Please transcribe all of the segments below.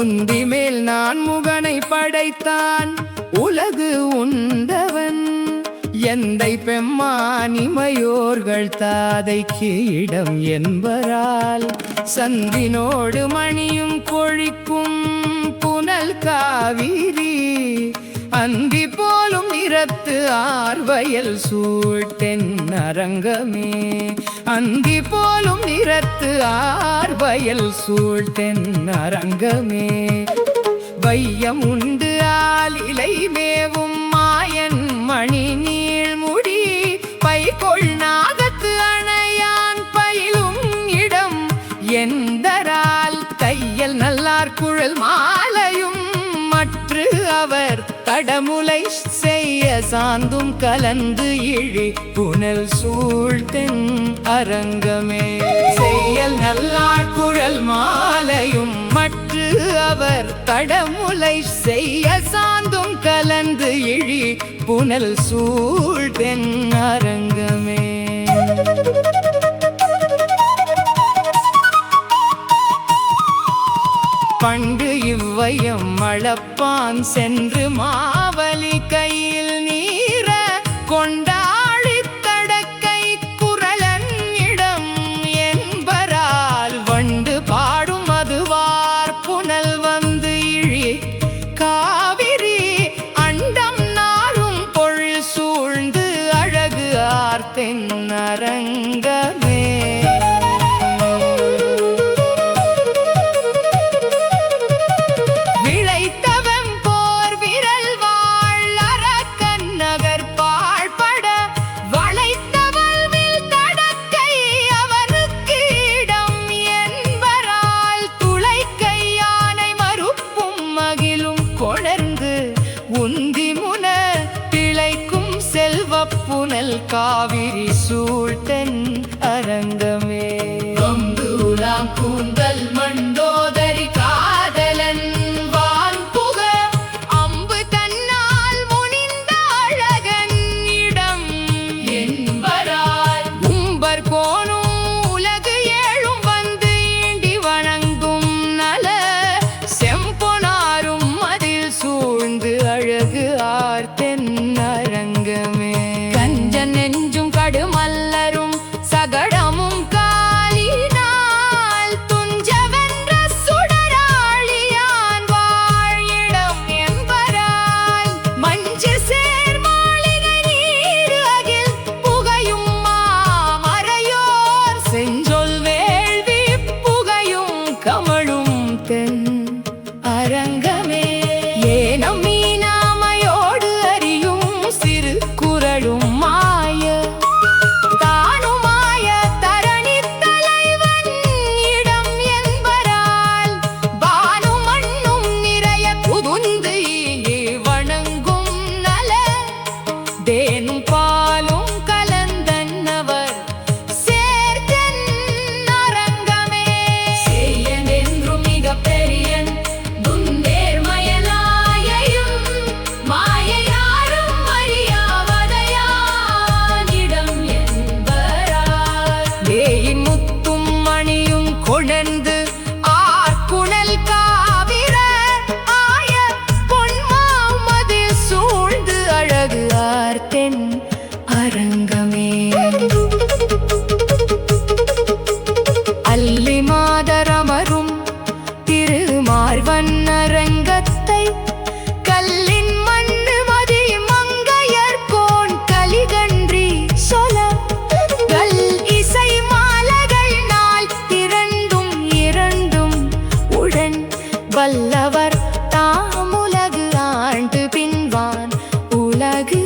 உந்தி மேல் நான் முகனை படைத்தான் உலகு உண்டவன் எந்தை பெம்மானிமையோர்கள் தாதைக்கு இடம் என்பரால் சந்தினோடு மணியும் கொழிக்கும் புனல் காவிரி அந்தி போலும் இரத்து ஆர்வயல் சூழ்த்தென் அரங்கமே அந்தி போலும் இரத்து ஆர்வயல் சூழ்த்தென் அரங்கமே வையம் உண்டு ஆலிலை மேவும் மாயன் மணி நீள்முடி பைகொள் நாகத்து அணையான் பயிலும் இடம் எந்தரால் தையல் நல்லார் குழல் மாலையும் மற்று அவர் தடமுலை செய்ய சாந்தும் கலந்து இழி புனல் சூழ்த்தென் அரங்கமே செய்யல் நல்லார் குழல் மாலையும் மற்று அவர் தடமுலை செய்ய சாந்தும் கலந்து இழி புனல் சூழ்த்தென் அரங்கமே பண்டு இவ்வையம் மழப்பான் சென்று மாவலி கையில் நீர கொண்டாடி தடக்கை குரலன் இடம் என்பரால் வண்டு பாடும் மதுவார் புனல் வந்து இழி காவிரி அண்டம் நாளும் பொழில் சூழ்ந்து அழகு ஆர்த்தென் அரங்கமே புனல் காவிரி சூழ்த்தென் அரங்கமே கொம்புலாம் கூந்தல் மண்டோதரி காதலன் வான் புக அம்பு தன்னால் முனிந்த அழகன் இடம் என்பரால் உம்பர் கோணும் உலகு ஏழும் வந்து ஈண்டி வணங்கும் நல செம்பொனாரும் அதில் சூழ்ந்து அழகு ஆர்த்தென் அரங்கமே நெஞ்சும் கடுமல்லரும் சகடமும் காலினால் துஞ்சவென்ற சுடராளியான் வாழிடம் என்பரால் மஞ்சு சேர் மாளிகை நீர் அகில் புகையும் மாமரையோர் செஞ்சொல் வேள்வி புகையும் கமழும் தென் அரங்கமே ஏனம் மீனாமையோடு அறியும் சிறு குரலும் தேனும் பாலும் கலந்தன்னவர் சேர்த்தன் அரங்கமே செய்யன் என்றும் மிக பெரியன் துந்தேர்மயனாயையும் மாயையாரும் அறியாவதையானிடம் என்பரால் தேயின் முத்தும் மணியும் கொணர்ந்து ஆர்குணல் காவிர ஆய பொன்மாமதில் சூழ்ந்து அழகு தென் அரங்கமே அல்லி மாதரமரும் திருமார்வன் அரங்கத்தை கல்லின் மண்ணு மதி மங்கையர்கோன் கலிகன்றி சொல கல் இசை மாலைகள் நாள் இரண்டும் இரண்டும் உடன் வல்லவர் தாமுலகு ஆண்டு பின்வான் உலகு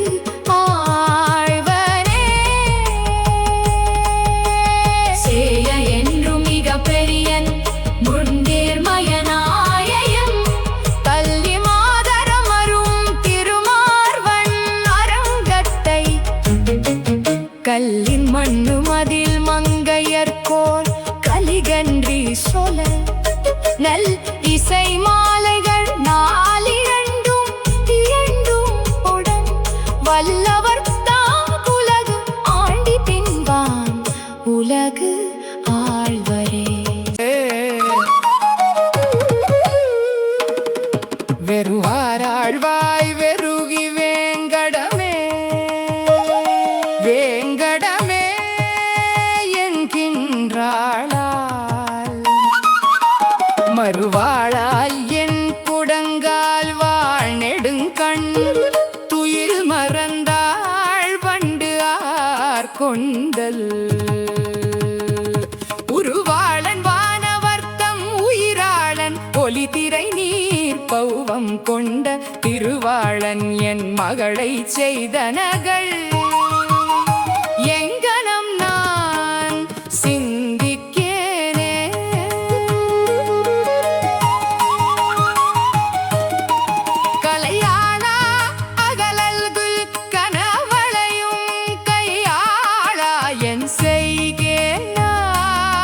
கல்லின் மண்ணு மதில் மங்கையர்கோன் கலிகன்றி சொல நல் இசை மாலைகள் நாலிரண்டும் இரண்டும் உடன் வல்லவர் தாம் உலகு ஆண்டி பின்வான் உலகு ஆழ்வரே என்றாளால் மறுவாளால் என் குடங்கால் வாழ் நெடுங்கண் துயில் மறந்தாள் வண்டு ஆர் கொண்டல் உருவாளன் வானவர்த்தம் உயிராளன் ஒலி திரை நீர் பௌவம் கொண்ட திருவாளன் என் மகளை செய்தனகள் எங்கனம் நான் சிந்திக்கேனே கலையாளா அகலல்குல் கனவளையும் கையாளா என் செய்கேன் நான்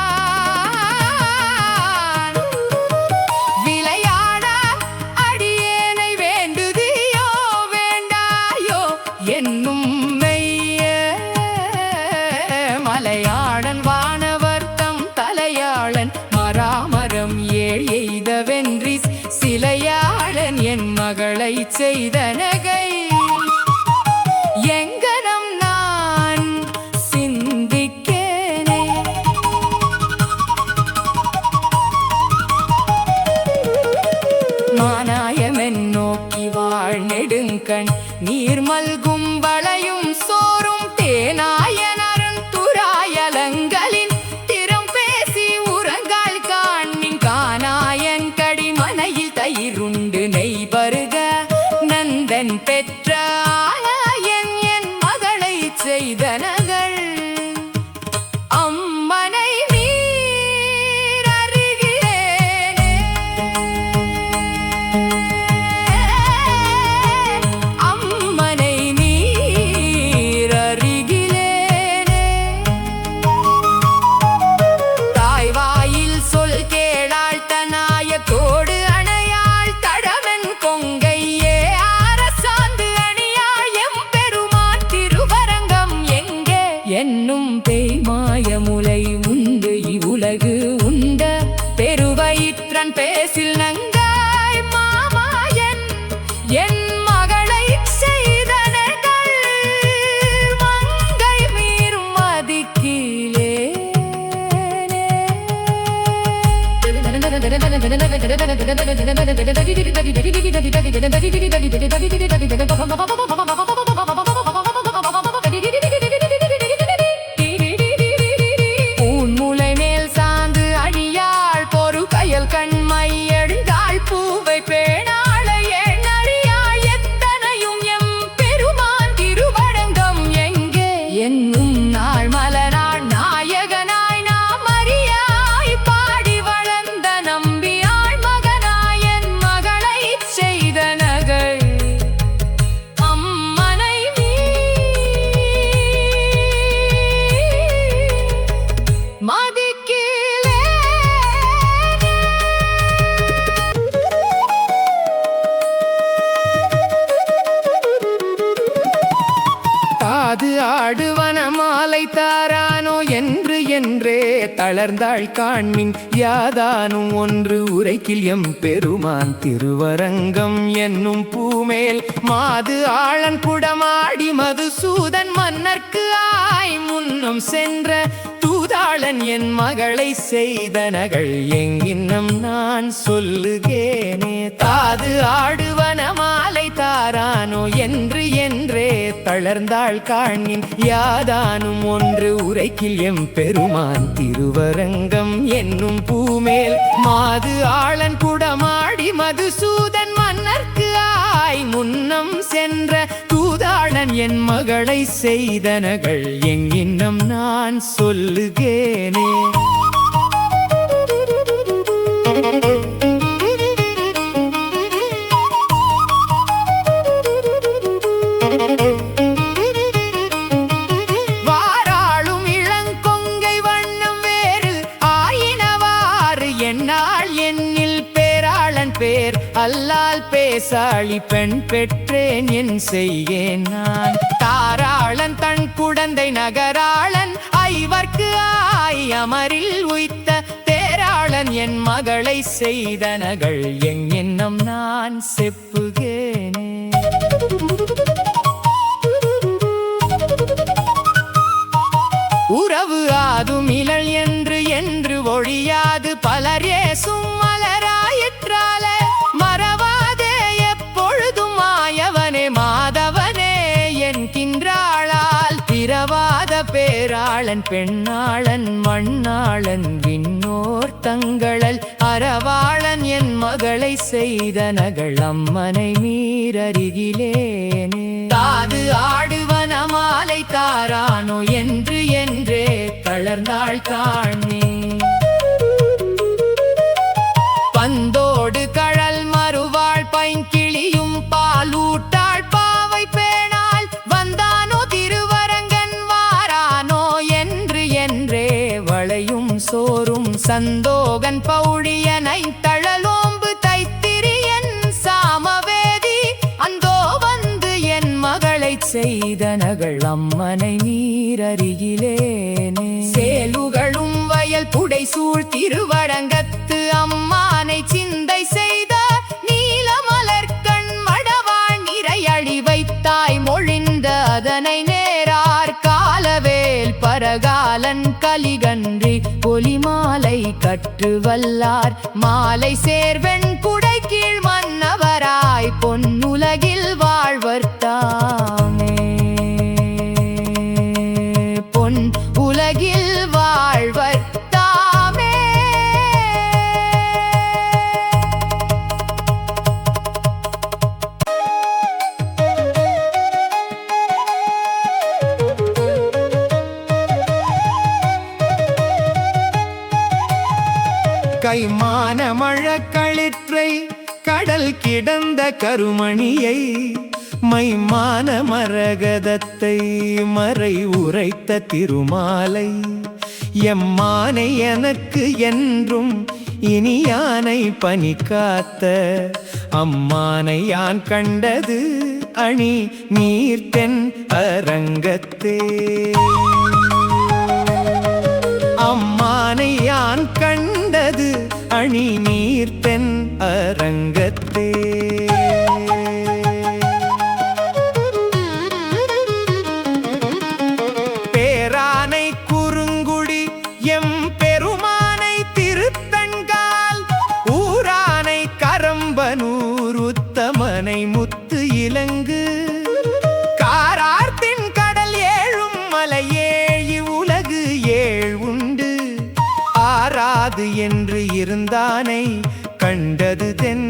விளையாட அடியேனை வேண்டுதியோ வேண்டாயோ என்னும் மலையாளன் வானவர்த்தம் தலையாளன் மராமரம் ஏழ் எய்தவென்றி சிலையாளன் என் மகளை செய்தனகை எங்கனம் நான் சிந்திக்கேனே மானாயமென் நோக்கி வாழ் நெடுங்கண் நீர் மல்கும் வளையும் சோறும் தேனாயன துராயலங்களின் திறம் பேசி உறங்கால் காண்மின் கானாயன் கடிமனையில் தயிருண்டு நெய் பருக நந்தன் பெற்ற ஆயன் என் மகளை செய்தனகள் அம்மனை நீர் அருகிலேனே அம்மனை நீர் அருகிலேனே தாய்வாயில் சொல் கேளாள் தனாய கோடு அணையாள் தடவன் கொங்கையே அரசாந்து அணியாள் எம்பெருமான் திருவரங்கம் எங்கே என்னும் பேய்மாய முலை உண்டு இவ்வுலகு உண்ட பெருவயிற்றன் பேசில் நங்காய் மாமாயன் என் மகளை செய்தனகள் மங்கை மீறும் மதிக்கீழே ஊன்முலை மேல் சார்ந்து அழியாள் பொறு கயல் கண்மை எழுந்தாள் பூவை பேணாளை எண்ணறியாள் எத்தனையும் எம் பெருமான் திருவரங்கம் எங்கே என்னும் நாள் மலராள் நாயகனாய் நாம் அறியாய் பாடி வளர்ந்த நம்பியாள் மகனாயன் மகளை செய்தனகள் அம்மனை மதிக்கீழே தாது ஆடுவன மாலை தாரானோ என்று என்றே தளர்ந்தாள் காண்மின் யாதானும் ஒன்று உரைக்கில் எம் பெருமான் திருவரங்கம் என்னும் பூமேல் மாது ஆளன் குடமாடி மதுசூதன் மன்னர்க்கு ஆய் முன்னம் சென்ற தூதாளன் என் மகளை செய்தனகள் எங்கின்னம் நான் சொல்லுகேனே தாது ஆடுவன மாலை தாரானோ என்று என்றே தளர்ந்தாள் காண்மின் யாதானும் ஒன்று உரைக்கில் எம் பெருமான் திருவரங்கம் என்னும் பூமேல் மாது ஆளன் குடமாடி மதுசூதன் மன்னர்க்கு ஆய் முன்னம் சென்ற தூதாளன் என் மகளை செய்தனகள் எங்கின்னம் நான் சொல்லுகேனே வாராளும் இளங்கொங்கை வண்ணம் வேறு ஆயினவாறு என்னால் என்னில் பேராளன் பேர் அல்லால் பேசாளி பெண் பெற்றேன் என் செய்கேன் நான் தாராளன் தன் குடந்தை நகராளன் ஐவர்க்கு ஆய் அமரில் உய்த்த தேராளன் என் மகளை செய்தனகள் எங்கென்னம் நான் செப்புகேனே உறவு ஆதும் இழல் என்று என்று ஒழியாது பலர் ஏசும் மலராயிற்றால மறவாதே எப்பொழுதும் மாயவனே மாதவனே என்கின்றாளால் பிறவாத பேராளன் பெண்ணாளன் மண்ணாளன் விண்ணோர் தங்களல் அறவாளன் என் மகளை செய்தனகள் அம்மனை மீறருகிலேனே தாது ஆடுவன மாலை தாரானோ என்று என்றே தளர்ந்தாள் தாழ்நே பந்தோடு கழல் மறுவாள் பைங்கிளியும் பாலூட்டாள் பாவை பேணாள் வந்தானோ திருவரங்கன் வாரானோ என்று என்றே வளையும் சோறும் சந்தோகன் பௌழியனை தழலோம்பு தைத்திரியன் சாமவேதி அந்தோ வந்து என் மகளை செய்தனகள் அம்மனை நீரருகிலேனே சேலுகளும் வயல் புடை சூழ் திருவரங்கத்து அம்மானை சிந்தை செய்த நீலமலர்கண் மடவாள் நிறையழி வைத்தாய் மொழிந்த அதனை நேரார் காலவேல் பரகாலன் கலிகன்றி பொலிமாலை கற்று வல்லார் மாலை சேர்வெண் குடை கீழ் மன்னவராய் பொன்னுலகில் வாழ்வர் தாமே பொன் உலகில் வாழ்வர் தாமே கைமான மழக்களிற்றை கடல் கிடந்த கருமணியை மைமான மரகதத்தை மறை உரைத்த திருமாலை எம்மானை எனக்கு என்றும் இனியானை பனி காத்த அம்மானை யான் கண்டது அணி நீர்த்தென் அரங்கத்தே அம்மானை யான் கண்டது அணி நீர்த்தென் அரங்கத்தே பேரானை குறுங்குடி எம் பெருமானை திருத்தன்கால் ஊரானை கரம்பனூர் உத்தமனை முத்து இலங்கு காரார்த்தின் கடல் ஏழும் மலை ஏழி உலகு ஏழ் உண்டு ஆராது என்று இருந்தானை கண்டது தென்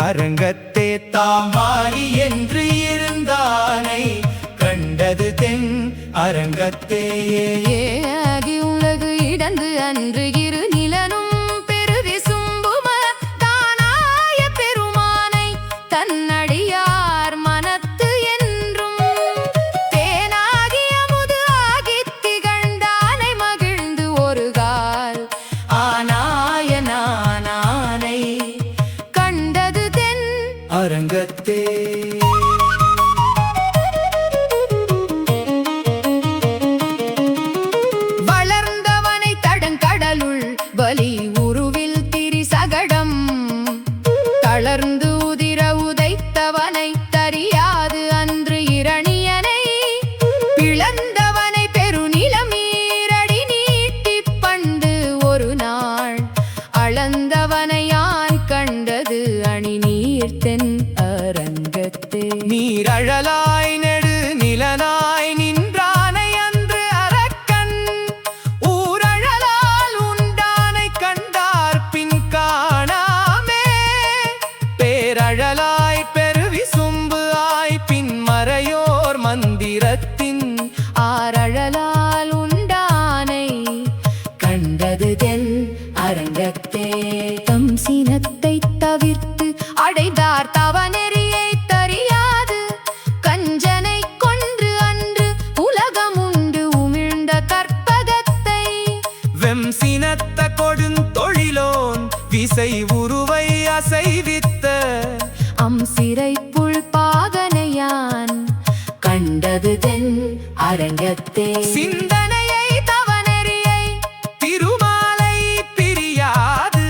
அரங்கத்தே தாமாரி என்று இருந்தானை கண்டது தென் அரங்கத்தே ஆகி உலகு இடந்து அன்று இரு நிலனும் பெருதி சும்பும தானாய பெருமானை தன்னடியார் மனத்து என்றும் தேனாகி அமுது ஆகி திகழ்ந்தானை மகிழ்ந்து ஒரு கால் ஆனாய நானானை கண்டது தென் அரங்கத்தே வளர்ந்தவனை தடங்கடலுள் பலி உருவில் திரிசகடம் தளர்ந்து உதிர உதைத்தவனை தறியாது அன்று இரணியனை பிளந்தவனை பெருநிலமீரடி நீட்டிப் பண்டு ஒரு நாள் அளந்தவனை யான் கண்டது அணி நீர்த்தென் அரங்கத்தே நீரழலாய் நெடு நிலனாய் நின்றானை அன்று அரக்கன் ஊரழலால் உண்டானை கண்டார் பின் காணாமே பேரழலாய் பெருவிசும்பு ஆய் பின் மறையோர் மந்திரத்தின் ஆரழலால் உண்டானை கண்டது தென் அரங்கத்தே தம் சினத்தை தவிர்த்து அடைந்தார் தவநெறியை தறியாது கஞ்சனை கொன்று அன்று உலகமுண்டு உமிழ்ந்த கற்பகத்தை வெம் சினத்த கொடுந்தொழிலோன் விசை உருவை அசைவித்த சிறை புல் பாகனையான் கண்டது தென் அரங்கத்தே சிந்தனையை தவநெறியை திருமாலை பிரியாது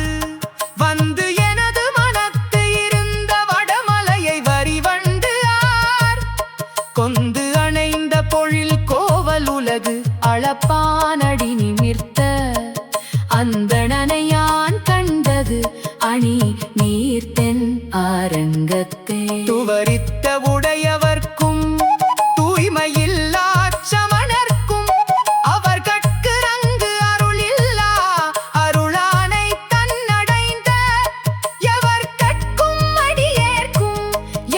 வந்து எனது மனத்து இருந்த வடமலையை வரிவண்டு ஆர் கொந்து அணைந்த பொழில் கோவல் உலகு அளப்பானடி நிமிர்த்த அந்தணனை யான் கண்டது அணி நீர்த்தென் அரங்கத்தே. துவரித்த உடையவர்க்கும் தூய்மையில்லா சமணர்க்கும் அவர் கட்குரங்கு அருளில்லா அருளானை தன்னடைந்த எவர் கட்கும் அடியேற்கும்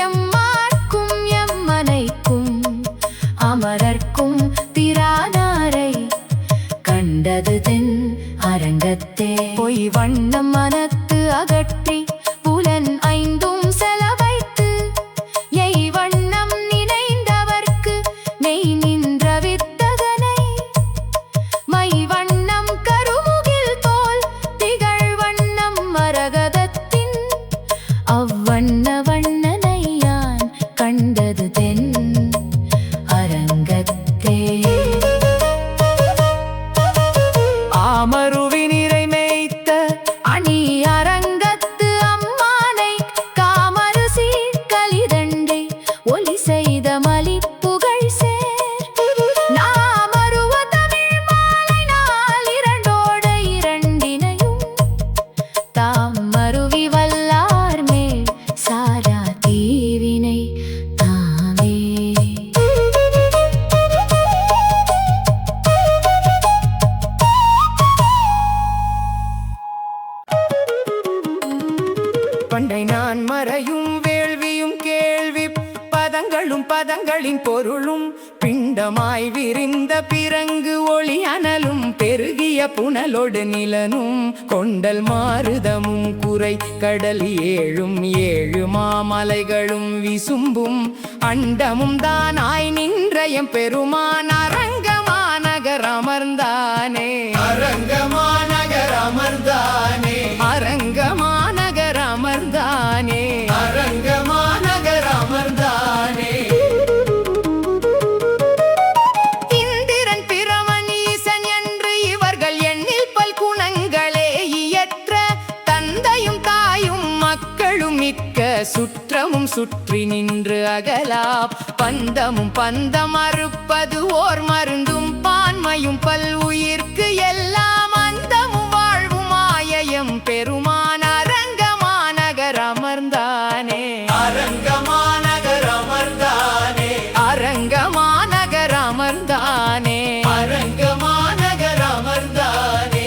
எம்மார்க்கும் எம்மனைக்கும் அமரர்க்கும் திரானாரை கண்டது தென் அரங்கத்தே. பொய் வண்ணம் மனத்து அகற்றி புலன் ஐந்தும் செலவைத்து எய் வண்ணம் நினைந்தவர்க்கு நெய் நின்ற வித்தகனை மை வண்ணம் கருமுகில் தோல் திகழ் வண்ணம் மரகதத்தின் அவ்வண்ண வண்ணனை யான் கண்டது தென் அரங்கத்தே. ஆமருவினிரை மேய்த்த அணி அரங்கத்து அம்மானை காமரு சீர்கலிதண்டை ஒலி செய்த மலிப்புகழ் சேர் நாமருவ தமிழ் மாலை நாள் இரண்டோட இரண்டினையும் தாம் மருவி வல்லார் மேல் சாரா தீவினை தாமே. பண்டை நான் மறையும் வேள்வியும் கேள்வி பதங்களும் பதங்களின் பொருளும் பிண்டமாய் விரிந்த பிறங்கு ஒளி அனலும் பெருகிய புனலோடு நிலனும் கொண்டல் மாருதமும் குறை கடல் ஏழும் ஏழு மாமலைகளும் விசும்பும் அண்டமும் தானாய் நின்றயம் பெருமான் அரங்கமாநகர் அமர்ந்தானே. அரங்கமாநகர் அமர்ந்தானே. அரங்கமாநகர் அமர்ந்தானே. அரங்கமாநகர் அமர்ந்தானே. இந்திரன் பிரமன் ஈசன் என்று இவர்கள் எண்ணில் பல் குணங்களே இயற்ற தந்தையும் தாயும் மக்களும் மிக்க சுற்றமும் சுற்றி நின்று அகலா பந்தமும் பந்தம் அறுப்பது ஓர் மருந்தும் பான்மையும் பல் உயிர்க்கு எல்லாம் அந்தமும் வாழ்வும் ஆயயம் பெருமான் அரங்கமாநகர் அமர்ந்தானே. அரங்கமாநகர் அமர்ந்தானே. அரங்கமாநகர் அமர்ந்தானே. அரங்கமாநகர் அமர்ந்தானே.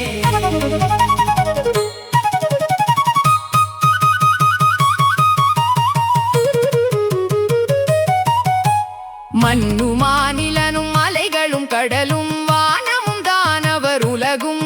மண்ணு மாநிலனும் மலைகளும் கடலும் வானமும் தானவர் உலகும்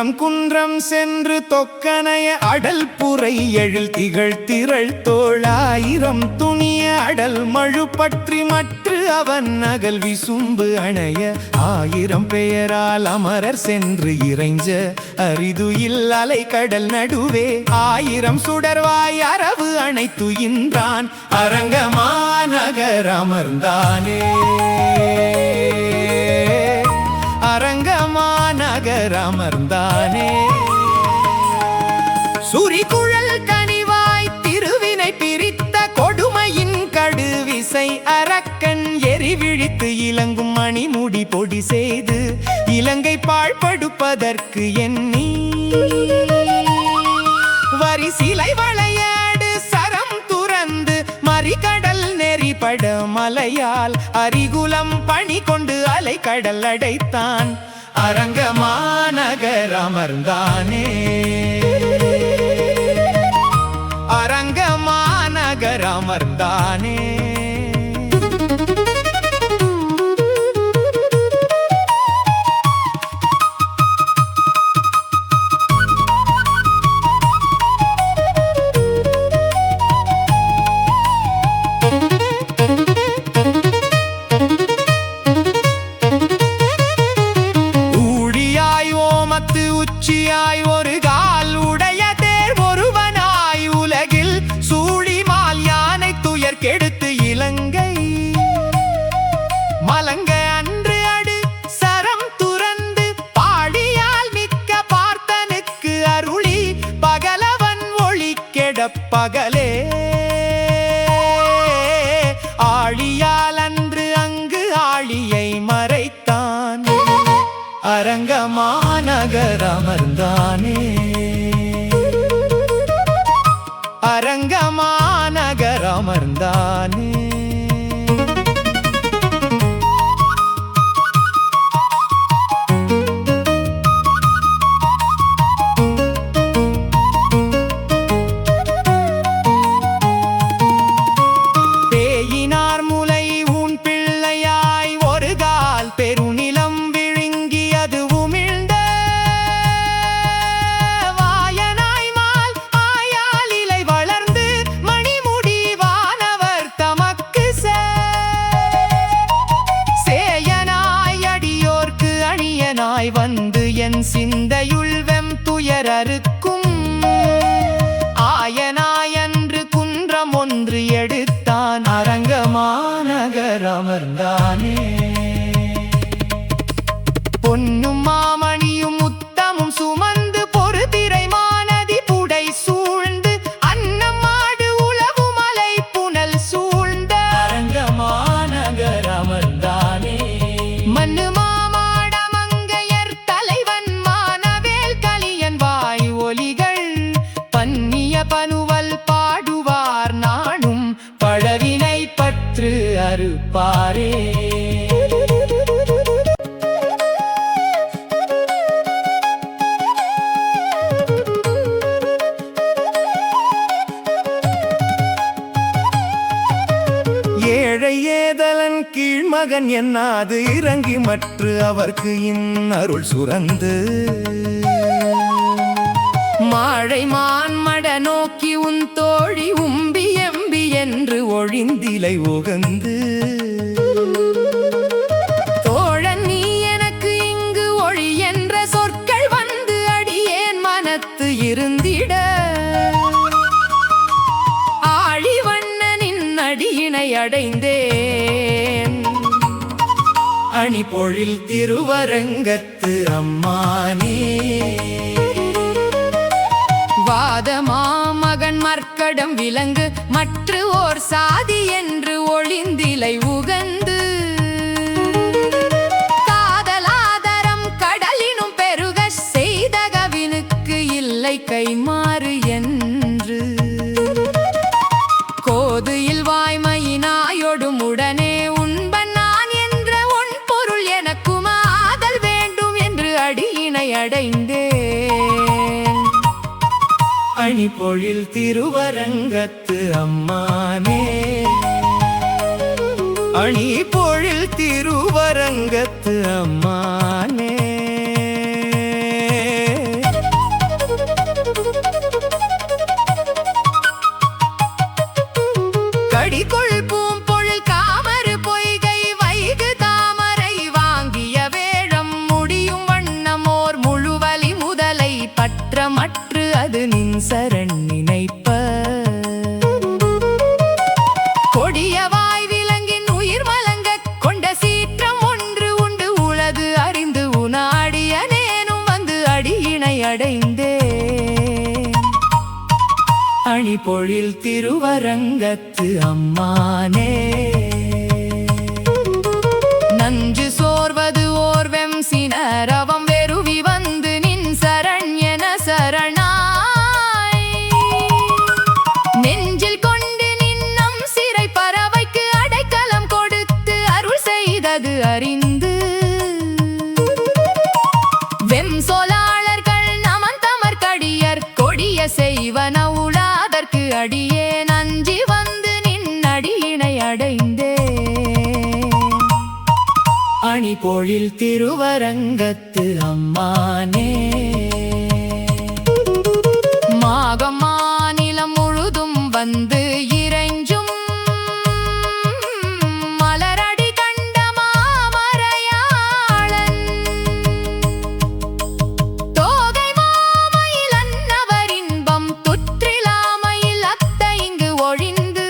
குன்றம் குன்றம் சென்று தொக்கனைய அடல் புரை எழில் திகழ் திரள் தோளாயிரம் துணிய அடல் மழு பற்றி மற்ற அவன் அகல் விசும்பு அணைய ஆயிரம் பெயரால் அமரர் சென்று இறைஞ்ச அரிதுயில் அலை கடல் நடுவே ஆயிரம் சுடர்வாய் அரவு அணைத்துயின்றான் அரங்கமாநகர் அமர்ந்தானே அரங்கமாநகர் அமர்ந்தானே சுரிகுழல் கனிவாய் திருவினை பிரித்த கொடுமையின் கடுவிசை அரக்கன் எரிவிழித்து இலங்கும் மணிமுடி பொடி செய்து இலங்கை பாழ்படுப்பதற்கு எண்ணி வரி சிலை வளையாடு சரம் துறந்து மறிகடல் நெறிபட மலையால் அரிகுலம் பணி கொண்டு அலை கடல் அடைத்தான் அரங்கமாநகர் அமர்ந்தானே அரங்கமாநகர் அமர்ந்தானே உச்சியாய் ஒரு கால் உடைய தேர் ஒருவனாய் உலகில் சூழிமால் யானை துயர் கெடுத்து இலங்கை மலங்க அன்று அடு சரம் துறந்து பாடியால் மிக்க பார்த்தனுக்கு அருளி பகலவன் ஒளி கெட பகலே ஆழியால் அன்று அங்கு ஆழியை மறைத்தான் அரங்கமாநகர் அமர்ந்தானே அரங்கமாநகர் அமர்ந்தானே பேயினார் முலை ஊன் பிள்ளையாய் ஒரு கால் பெருநிலம் வந்து என் சிந்தையுள் வெம் துயரறுக்கும் ஆயனாயன்று குன்றம் ஒன்று எடுத்தான் அரங்கமாநகர் அமர்ந்தானே பொன்னும் மாமணியும் முத்தமும் சுமந்து பொறுதிரை மாநதி புடை சூழ்ந்து அன்னம் மாடு உளவு மலை புனல் சூழ்ந்த அரங்கமாநகர் அமர்ந்தானே மண்ணு பனுவல் பாடுவார் நானும் பழவினை பற்று அறுப்பாரே ஏழை ஏதலன் கீழ்மகன் என்னாது இறங்கி மற்ற அவர்க்கு இன்னருள் சுரந்து மாழை மான்மட நோக்கி உன் தோழி உம்பி எம்பி என்று ஒழிந்திலை உகந்து தோழன் நீ எனக்கு இங்கு ஒழி என்ற சொற்கள் வந்து அடியேன் மனத்து இருந்திட ஆழிவண்ணனின் அடியினை அடைந்தேன் அணி பொழில் திருவரங்கத்து அம்மானே வாதமா மகன் மற்கடம் விலங்கு மற்ற ஓர் சாதி என்று ஒளிந்திலை உகந்து காதலாதரம் கடலினும் பெருக செய்த கவினுக்கு இல்லை கைமாறு என்று கோதுயில் வாய்மையினாயொடும் உடனே உண்பன் நான் என்ற உன் பொருள் எனக்கும் ஆதல் வேண்டும் என்று அடியினை அடைந்தேன் அணி பொழில் திருவரங்கத்து அம்மானே அணி பொழில் திருவரங்கத்து அம்மானே பொழில் திருவரங்கத்து அம்மானே. நஞ்சு சோர்வது ஓர்வெம் சினரவம் வெறுவி வந்து நின் சரண் என சரணாய் நெஞ்சில் கொண்டு நின்னம் சிறை பறவைக்கு அடைக்கலம் கொடுத்து அருள் செய்தது அறிந்து வெம் சொலாளர்கள் நமன் தமர்கடியர் கொடிய செய்வன உளாதற்கு அடியே நஞ்சி வந்து நின் அடியினை அடைந்தே. அணி பொழில் திருவரங்கத்து அம்மானே. மாகம் மாநிலம் முழுதும் வந்து இறைஞ்சும் மலரடி கண்ட மாமறையாளன் தோகை மாமையில் அன்னவர் இன்பம் துற்றிலாமையில் அத்த இங்கு ஒழிந்து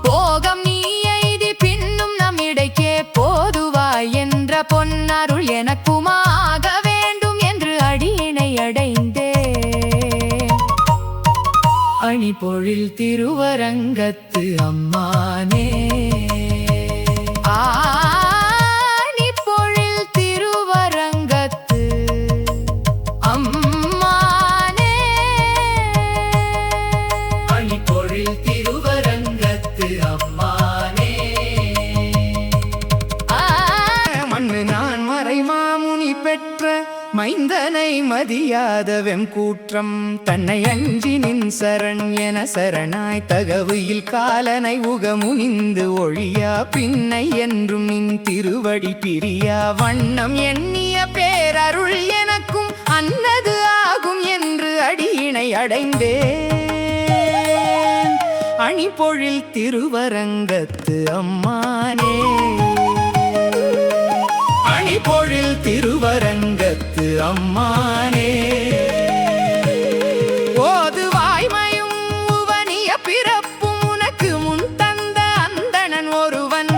போகம் நீ எய்தி பின்னும் நம்மிடைக்கே போதுவாய் என்ற பொன்னருள் எனக்குமாக வேண்டும் என்று அடியினை அடைந்தே. அணி பொழில் திருவரங்கத்து அம்மானே. ஆனி பொழில் திருவரங்கத்து அம்மானே. அணி பொழில் திருவரங்கத்து அம்மானே. மண்ணு நான் மறை மாமுனி பெற்ற மைந்தனை மதியாத வெம்கூற்றம் தன்னை அஞ்சி நின் சரண் என சரணாய் தகவையில் காலனை உகமுனிந்து ஒழியா பின்னை என்றும் நின் திருவடி பிரியா வண்ணம் எண்ணிய பேரருள் எனக்கும் அன்னது ஆகும் என்று அடியினை அடைந்தேன். அணி பொழில் திருவரங்கத்து அம்மானே. அணி பொழில் திருவரங்கத்து அம்மானே. ஓது வாய்மையும் உவனிய பிறப்பும் உனக்கு முன் தந்த அந்தணன் ஒருவன்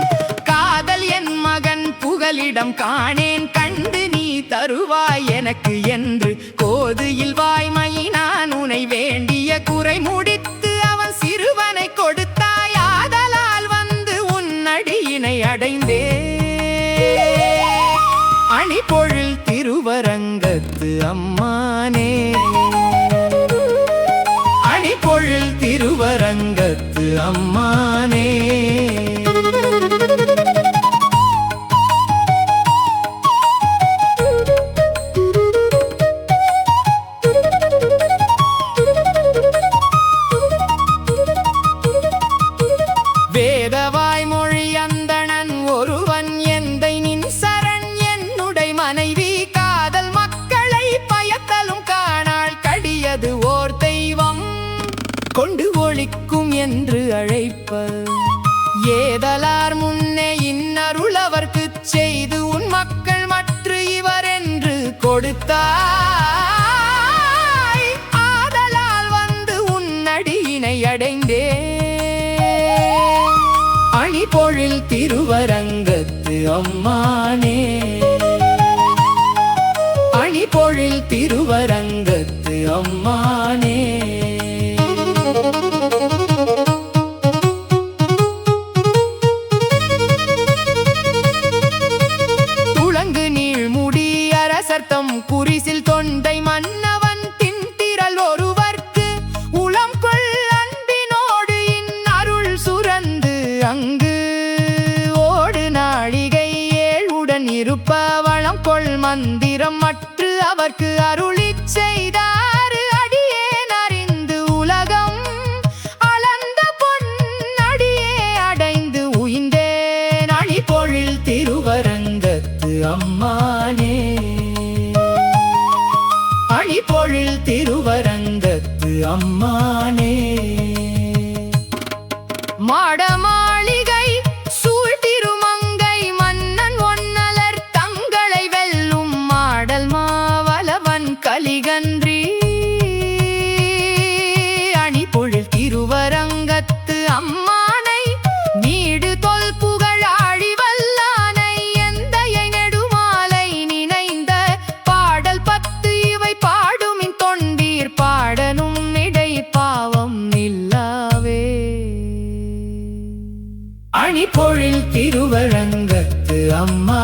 காதல் என் மகன் புகலிடம் காணேன் கண்டு நீ தருவாய் எனக்கு என்று கோதுயில் வாய்மை நான் உனை வேண்டிய குறை முடித்து அவன் சிறுவனை கொடுத்தாய் ஆதலால் வந்து உன் அடியினை அடைந்தே. அணி பொழில் திருவரங்கத்து அம்மானே. அணி பொழில் திருவரங்கத்து அம்மானே. வேதவாய் மொழி அந்தணன் ஒருவன் எந்தை நின் சரண் என்னுடை மனைவி காதல் மக்களை பயத்தலும் காணாள் கடியது ஓர் தெய்வம் கொண்டு ஒழிக்கும் என்று அழைப்ப ஏதலார் முன்னே இன்னருள் அவர்க்குச் செய்து உன் மக்கள் மற்ற இவர் என்று கொடுத்தாய் ஆதலால் வந்து உன் அடியினை அடைந்தே. அணி பொழில் திருவரங்கத்து அம்மானே. அணி பொழில் திருவரங்கத்து அம்மானே. துளங்கு நீழ்முடி அரசர்த்தம் குறிசில் தொண்டை மன்னவன் தின்திரள் ஒருவர்க்கு உளம் கொள் அன்பினோடு இந்நருள் சுரந்து அங்கு ஓடு நாழிகை ஏழுடன் இருப்ப வளம் கொள் மந்திரம் மற்று அவர்க்கு அருளிச் செய்தாறு அடியேன் அறிந்து உலகம் அளந்த பொன் அடியே அடைந்து உயிந்தேன். அணி பொழில் திருவரங்கத்து அம்மானே. அணி பொழில் திருவரங்கத்து அம்மானே. மாடமாளிகை சூழ் திருமங்கை மன்னன் ஒன்னலர் தங்களை வெல்லும் மாடல் மாவலவன் கலிகன்றி அணி பொழில் திருவரங்கத்து அம்மானை நீடு தொல் புகழாழி வல்லானை எந்தையை நெடுமாலை நினைந்த பாடல் 10 இவை பாடுமின் தொண்டீர் பாட மணி பொழில் திருவரங்கத்து அம்மா